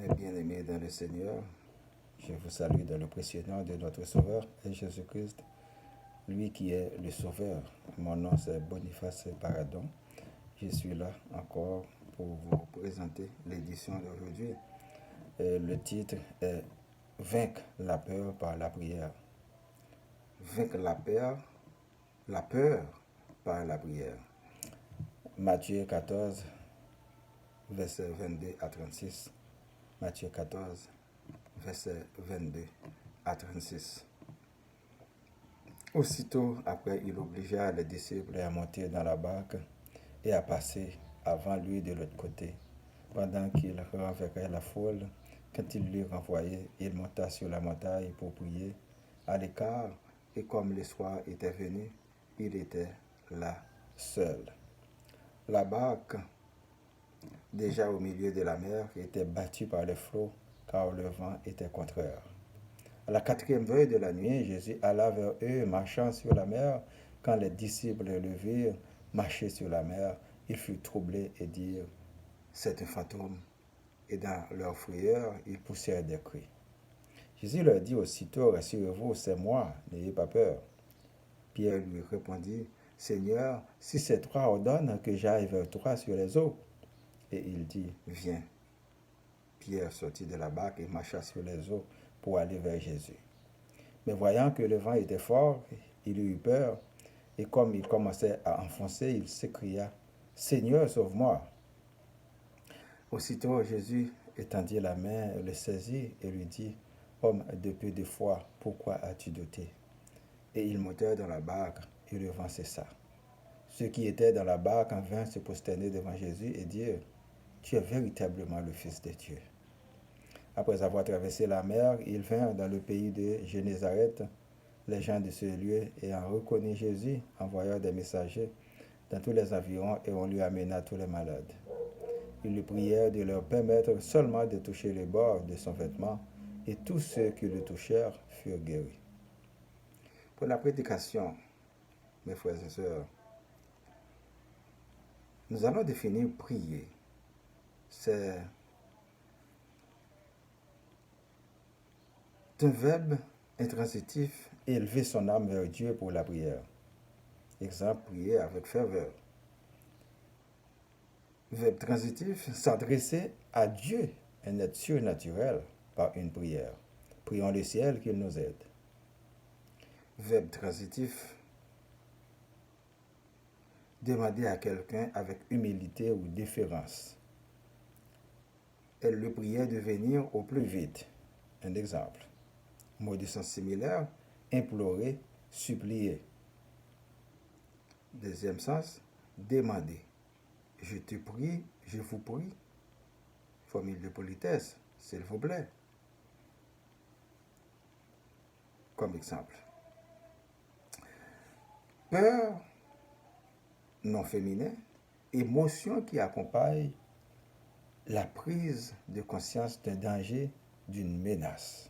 Mes bien-aimés dans le Seigneur, je vous salue dans le précieux nom de notre Sauveur et Jésus-Christ, lui qui est le Sauveur. Mon nom c'est Boniface Paradon. Je suis là encore pour vous présenter l'édition d'aujourd'hui. Le titre est Vaincre la peur par la prière. Vaincre la peur par la prière. Matthieu 14, versets 22 à 36. Matthieu 14, versets 22 à 36. Aussitôt après, il obligea les disciples à monter dans la barque et à passer avant lui de l'autre côté. Pendant qu'il renverrait la foule, quand il l'eut renvoyé, il monta sur la montagne pour prier à l'écart, et comme le soir était venu, il était là seul. La barque, déjà au milieu de la mer, était battue par les flots, car le vent était contraire. À la 4e veille de la nuit, Jésus alla vers eux, marchant sur la mer. Quand les disciples le virent marcher sur la mer, ils furent troublés et dirent, « C'est un fantôme. » Et dans leur frayeur, ils poussèrent des cris. Jésus leur dit aussitôt, « Rassurez-vous, c'est moi, n'ayez pas peur. » Pierre lui répondit, « Seigneur, si c'est toi, ordonne que j'aille vers toi sur les eaux. » Et il dit, « Viens. » Pierre sortit de la barque et marcha sur les eaux pour aller vers Jésus. Mais voyant que le vent était fort, il eut peur, et comme il commençait à enfoncer, il s'écria, « Seigneur, sauve-moi !» Aussitôt Jésus étendit la main, le saisit et lui dit, « Homme de peu de foi, pourquoi as-tu douté ?» Et ils montèrent dans la barque, et le vent cessa. Ceux qui étaient dans la barque en vinrent se prosterner devant Jésus et dirent, « Tu es véritablement le Fils de Dieu. » Après avoir traversé la mer, ils vinrent dans le pays de Génézareth. Les gens de ce lieu ayant reconnu Jésus envoyèrent des messagers dans tous les environs et on lui amena tous les malades. Ils lui prièrent de leur permettre seulement de toucher le bord de son vêtement, et tous ceux qui le touchèrent furent guéris. Pour la prédication, mes frères et sœurs, nous allons définir prier. C'est un verbe intransitif, élever son âme vers Dieu pour la prière. Exemple, prier avec ferveur. Verbe transitif, s'adresser à Dieu, un être surnaturel, par une prière. Prions le ciel qu'il nous aide. Verbe transitif, demander à quelqu'un avec humilité ou déférence. Elle le priait de venir au plus vite. Un exemple. Mot de sens similaire, implorer, supplier. Deuxième sens, demander. Je te prie, je vous prie. Formule de politesse, s'il vous plaît. Comme exemple. Peur, non féminin, émotion qui accompagne la prise de conscience d'un danger, d'une menace.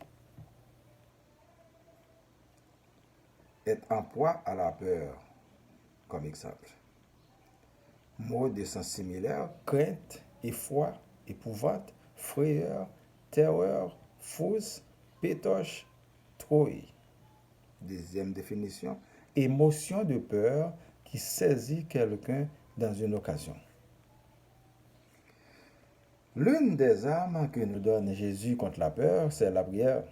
Être en proie à la peur, comme exemple. Mots de sens similaire, crainte, effroi, épouvante, frayeur, terreur, fausse, pétoche, trouille. Deuxième définition, émotion de peur qui saisit quelqu'un dans une occasion. L'une des armes que nous donne Jésus contre la peur, c'est la prière.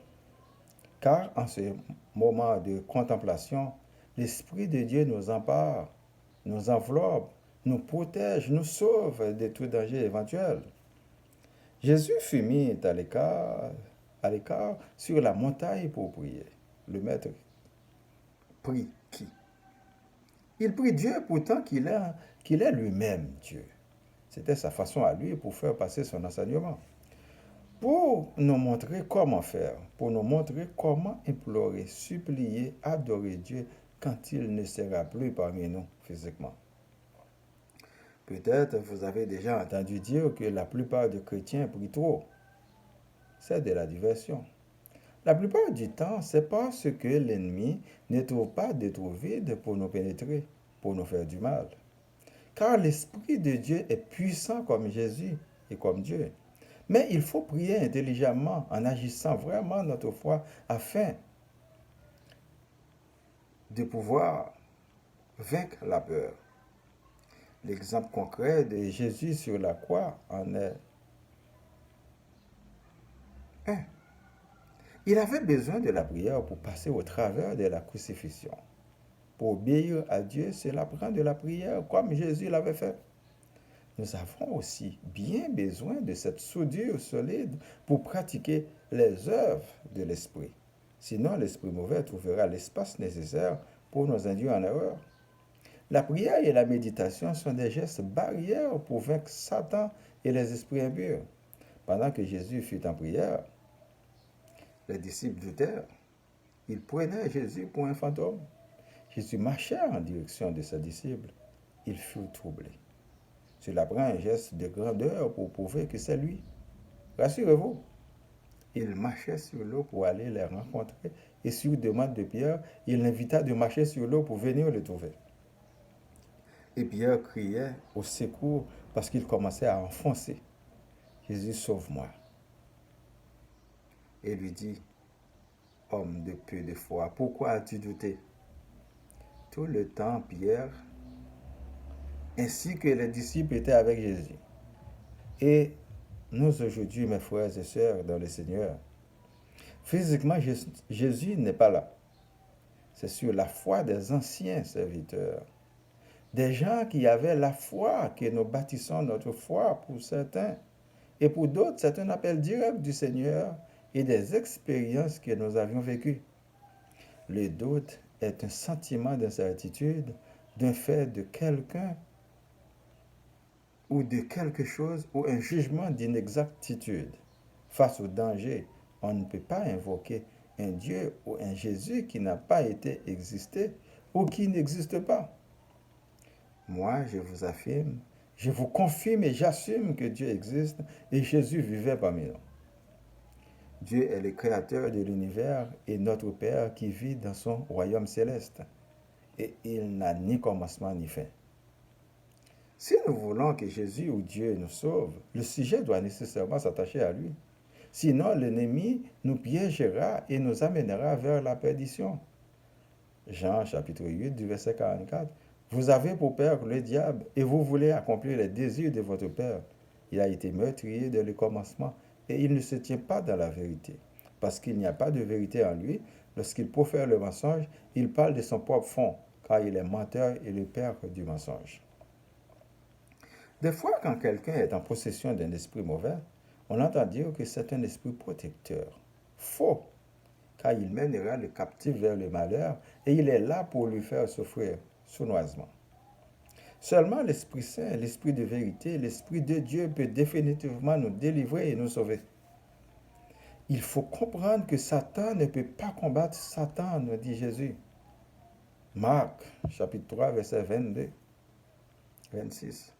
Car en ce moment de contemplation, l'Esprit de Dieu nous empare, nous enveloppe, nous protège, nous sauve de tout danger éventuel. Jésus fut mis à l'écart sur la montagne pour prier. Le Maître prie qui? Il prie Dieu pourtant qu'il est lui-même Dieu. C'était sa façon à lui pour faire passer son enseignement. Pour nous montrer comment faire, pour nous montrer comment implorer, supplier, adorer Dieu quand il ne sera plus parmi nous physiquement. Peut-être vous avez déjà entendu dire que la plupart des chrétiens prient trop. C'est de la diversion. La plupart du temps, c'est parce que l'ennemi ne trouve pas de trou vide pour nous pénétrer, pour nous faire du mal. Car l'Esprit de Dieu est puissant comme Jésus et comme Dieu. Mais il faut prier intelligemment en agissant vraiment notre foi afin de pouvoir vaincre la peur. L'exemple concret de Jésus sur la croix en est un. Il avait besoin de la prière pour passer au travers de la crucifixion. Pour obéir à Dieu, cela prend de la prière comme Jésus l'avait fait. Nous avons aussi bien besoin de cette soudure solide pour pratiquer les œuvres de l'esprit. Sinon, l'esprit mauvais trouvera l'espace nécessaire pour nous induire en erreur. La prière et la méditation sont des gestes barrières pour vaincre Satan et les esprits impurs. Pendant que Jésus fut en prière, les disciples doutèrent. Ils prenaient Jésus pour un fantôme. Jésus marchait en direction de ses disciples. Ils furent troublés. Cela prend un geste de grandeur pour prouver que c'est lui. Rassurez-vous, il marchait sur l'eau pour aller les rencontrer et sur demande de Pierre, il l'invita de marcher sur l'eau pour venir le trouver. Et Pierre criait au secours parce qu'il commençait à enfoncer. Jésus, sauve-moi. Et lui dit, homme de peu de foi, pourquoi as-tu douté? Tout le temps, Pierre, ainsi que les disciples étaient avec Jésus. Et nous aujourd'hui, mes frères et sœurs dans le Seigneur, physiquement, Jésus n'est pas là. C'est sur la foi des anciens serviteurs. Des gens qui avaient la foi que nous bâtissons notre foi pour certains. Et pour d'autres, c'est un appel direct du Seigneur et des expériences que nous avions vécues. Le doute est un sentiment d'incertitude, d'un fait de quelqu'un ou de quelque chose ou un jugement d'inexactitude. Face au danger, on ne peut pas invoquer un Dieu ou un Jésus qui n'a pas été existé ou qui n'existe pas. Moi, je vous affirme, je vous confirme et j'assume que Dieu existe et Jésus vivait parmi nous. Dieu est le créateur de l'univers et notre Père qui vit dans son royaume céleste. Et il n'a ni commencement ni fin. Si nous voulons que Jésus ou Dieu nous sauve, le sujet doit nécessairement s'attacher à lui. Sinon, l'ennemi nous piégera et nous amènera vers la perdition. Jean chapitre 8 du verset 44. Vous avez pour père le diable et vous voulez accomplir les désirs de votre père. Il a été meurtrier dès le commencement et il ne se tient pas dans la vérité. Parce qu'il n'y a pas de vérité en lui, lorsqu'il profère le mensonge, il parle de son propre fond, car il est menteur et le père du mensonge. Des fois, quand quelqu'un est en possession d'un esprit mauvais, on entend dire que c'est un esprit protecteur. Faux, car il mènera le captif vers le malheur et il est là pour lui faire souffrir sournoisement. Seulement l'Esprit Saint, l'Esprit de vérité, l'Esprit de Dieu peut définitivement nous délivrer et nous sauver. Il faut comprendre que Satan ne peut pas combattre Satan, nous dit Jésus. Marc, chapitre 3, verset 22, 26.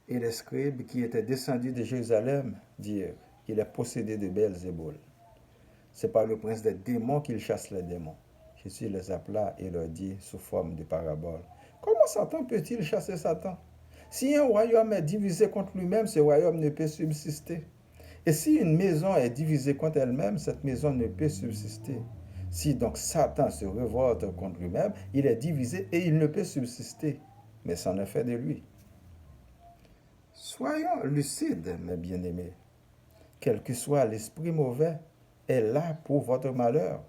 Et les scribes qui étaient descendus de Jérusalem dirent, il est possédé de Belzéboul. C'est par le prince des démons qu'il chasse les démons. Jésus les appela et leur dit sous forme de parabole, comment Satan peut-il chasser Satan? Si un royaume est divisé contre lui-même, ce royaume ne peut subsister. Et si une maison est divisée contre elle-même, cette maison ne peut subsister. Si donc Satan se révolte contre lui-même, il est divisé et il ne peut subsister. Mais c'en est fait de lui. Soyons lucides, mes bien-aimés. Quel que soit l'esprit mauvais, est là pour votre malheur.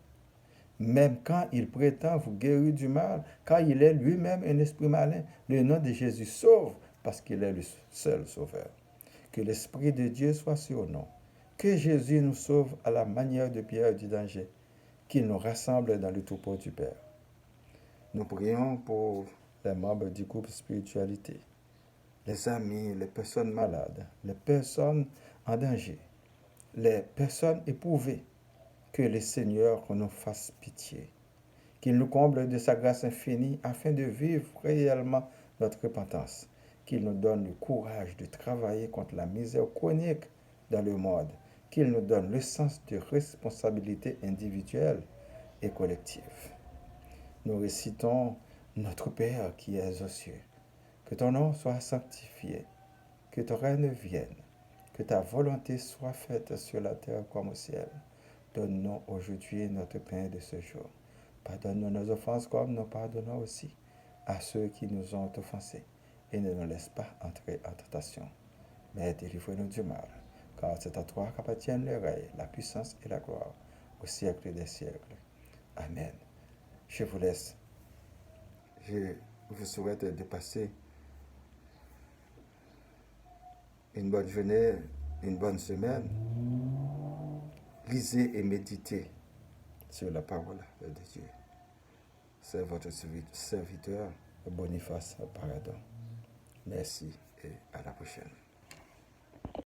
Même quand il prétend vous guérir du mal, car il est lui-même un esprit malin, le nom de Jésus sauve parce qu'il est le seul sauveur. Que l'Esprit de Dieu soit sur nous. Que Jésus nous sauve à la manière de Pierre du danger. Qu'il nous rassemble dans le troupeau du Père. Nous prions pour les membres du groupe Spiritualité, les amis, les personnes malades, les personnes en danger, les personnes éprouvées. Que le Seigneur nous fasse pitié, qu'il nous comble de sa grâce infinie afin de vivre réellement notre repentance, qu'il nous donne le courage de travailler contre la misère chronique dans le monde, qu'il nous donne le sens de responsabilité individuelle et collective. Nous récitons notre Père qui es aux cieux, que ton nom soit sanctifié, que ton règne vienne, Que ta volonté soit faite sur la terre comme au ciel. Donne-nous aujourd'hui notre pain de ce jour. Pardonne-nous nos offenses comme nous pardonnons aussi à ceux qui nous ont offensés. Et ne nous laisse pas entrer en tentation, mais délivre-nous du mal. Car c'est à toi qu'appartiennent le règne, la puissance et la gloire, au siècle des siècles. Amen. Je vous laisse. Je vous souhaite de passer une bonne journée, une bonne semaine. Lisez et méditez sur la parole de Dieu. C'est votre serviteur, Boniface Paradon. Merci et à la prochaine.